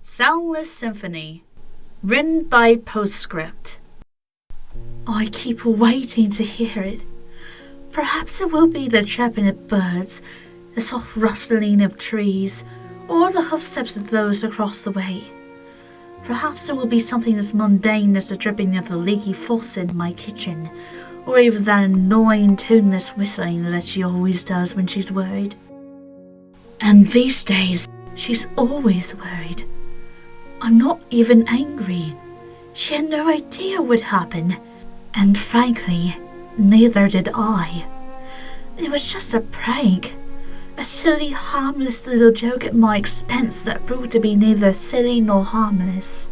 Soundless Symphony, written by Postscript. I keep waiting to hear it. Perhaps it will be the chirping of birds, the soft rustling of trees, or the hoofsteps of those across the way. Perhaps it will be something as mundane as the dripping of the leaky faucet in my kitchen, or even that annoying tuneless whistling that she always does when she's worried. And these days, she's always worried. I'm not even angry. She had no idea what would happen, and frankly, neither did I. It was just a prank. A silly, harmless little joke at my expense that proved to be neither silly nor harmless.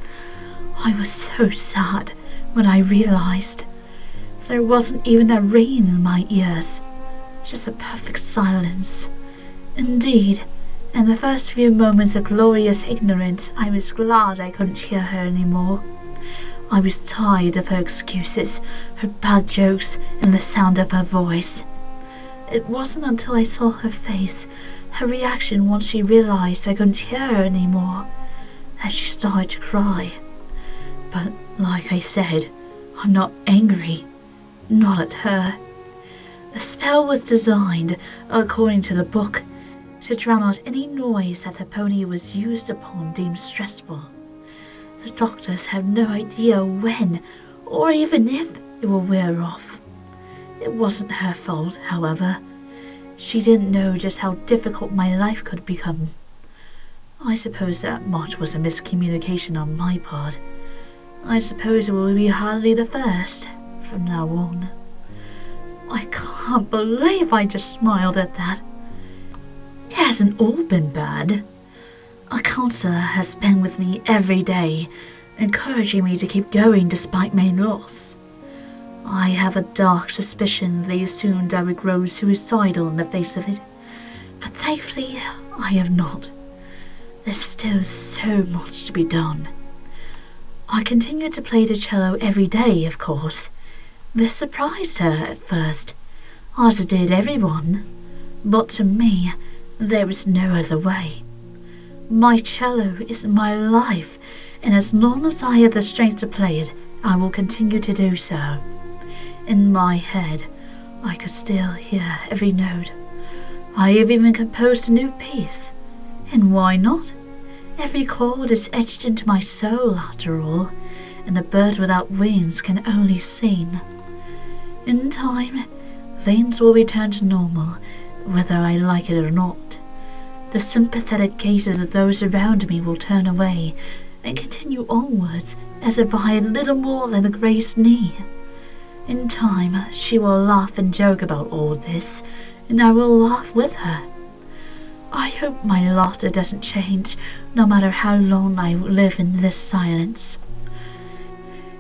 I was so sad when I realized there wasn't even a ringing in my ears, just a perfect silence. Indeed, in the first few moments of glorious ignorance, I was glad I couldn't hear her anymore. I was tired of her excuses, her bad jokes, and the sound of her voice. It wasn't until I saw her face, her reaction once she realized I couldn't hear her anymore, that she started to cry. But like I said, I'm not angry. Not at her. The spell was designed, according to the book, to drown out any noise that the pony was used upon deemed stressful. The doctors have no idea when, or even if, it will wear off. It wasn't her fault, however. She didn't know just how difficult my life could become. I suppose that much was a miscommunication on my part. I suppose it will be hardly the first from now on. I can't believe I just smiled at that. It hasn't all been bad. A counselor has been with me every day, encouraging me to keep going despite my loss. I have a dark suspicion they assumed I would grow suicidal in the face of it, but thankfully I have not. There's still so much to be done. I continued to play the cello every day, of course. This surprised her at first, as it did everyone, but to me, there was no other way. My cello is my life, and as long as I have the strength to play it, I will continue to do so. In my head, I could still hear every note. I have even composed a new piece, and why not? Every chord is etched into my soul, after all, and a bird without wings can only sing. In time, things will return to normal, whether I like it or not. The sympathetic gazes of those around me will turn away and continue onwards as if I had little more than a grazed knee. In time, she will laugh and joke about all this, and I will laugh with her. I hope my laughter doesn't change, no matter how long I live in this silence.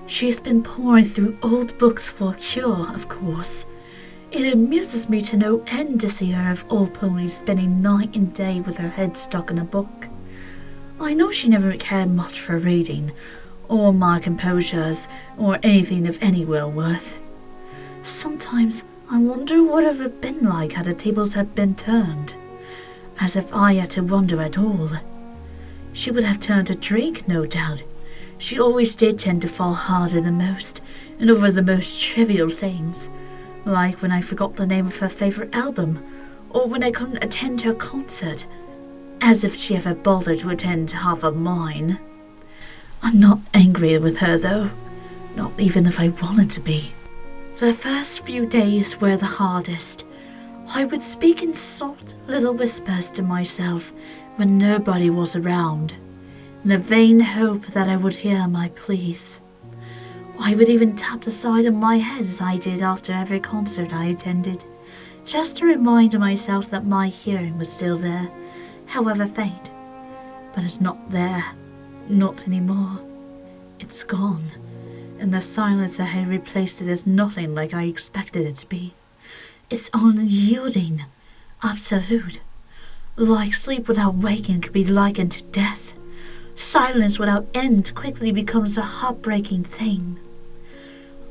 She's been poring through old books for a cure, of course. It amuses me to no end to see her of old ponies spending night and day with her head stuck in a book. I know she never cared much for reading, or my composures, or anything of any real worth. Sometimes I wonder what it would have been like had the tables had been turned, as if I had to wonder at all. She would have turned to drink, no doubt. She always did tend to fall harder than most, and over the most trivial things, like when I forgot the name of her favourite album, or when I couldn't attend her concert, as if she ever bothered to attend half of mine. I'm not angry with her, though, not even if I wanted to be. The first few days were the hardest. I would speak in soft little whispers to myself when nobody was around, in the vain hope that I would hear my pleas. I would even tap the side of my head as I did after every concert I attended, just to remind myself that my hearing was still there, however faint. But it's not there, not anymore. It's gone, and the silence that had replaced it is nothing like I expected it to be. It's unyielding, absolute. Like sleep without waking could be likened to death. Silence without end quickly becomes a heartbreaking thing.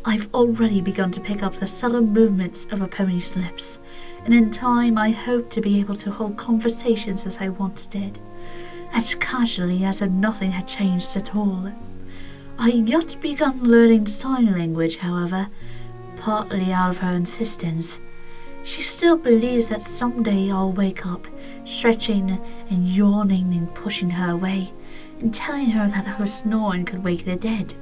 I've already begun to pick up the subtle movements of a pony's lips, and in time I hope to be able to hold conversations as I once did, as casually as if nothing had changed at all. I had yet begun learning sign language, however, partly out of her insistence. She still believes that someday I'll wake up, stretching and yawning and pushing her away, and telling her that her snoring could wake the dead.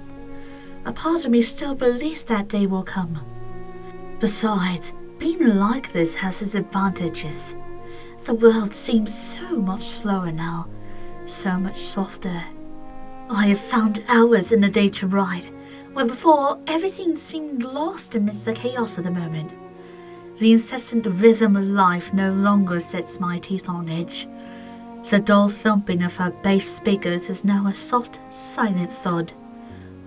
A part of me still believes that day will come. Besides, being like this has its advantages. The world seems so much slower now, so much softer. I have found hours in the day to write, where before everything seemed lost amidst the chaos of the moment. The incessant rhythm of life no longer sets my teeth on edge. The dull thumping of her bass speakers is now a soft, silent thud.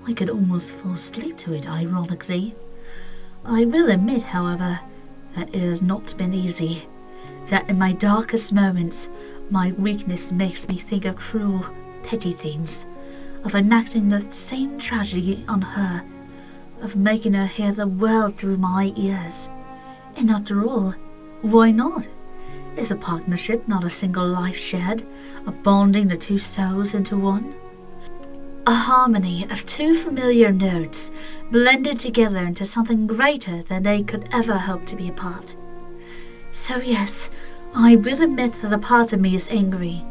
I could almost fall asleep to it, ironically. I will admit, however, that it has not been easy, that in my darkest moments my weakness makes me think of cruel, petty things, of enacting the same tragedy on her, of making her hear the world through my ears. And after all, why not? Is a partnership not a single life shared, a bonding the two souls into one? A harmony of two familiar notes blended together into something greater than they could ever hope to be apart. So yes, I will admit that a part of me is angry.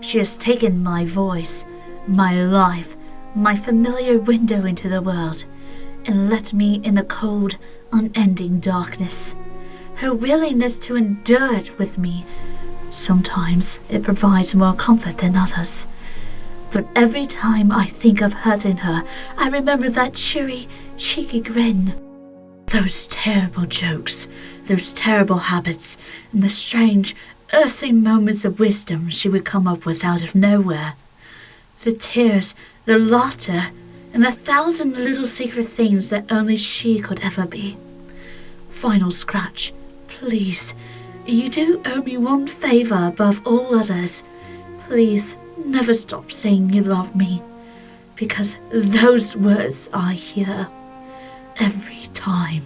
She has taken my voice, my life, my familiar window into the world, and left me in the cold, unending darkness. Her willingness to endure it with me, sometimes it provides more comfort than others. But every time I think of hurting her, I remember that cheery, cheeky grin. Those terrible jokes, those terrible habits, and the strange, earthly moments of wisdom she would come up with out of nowhere. The tears, the laughter, and the thousand little secret things that only she could ever be. Final scratch, please, you do owe me one favor above all others. Please, never stop saying you love me, because those words I hear every time.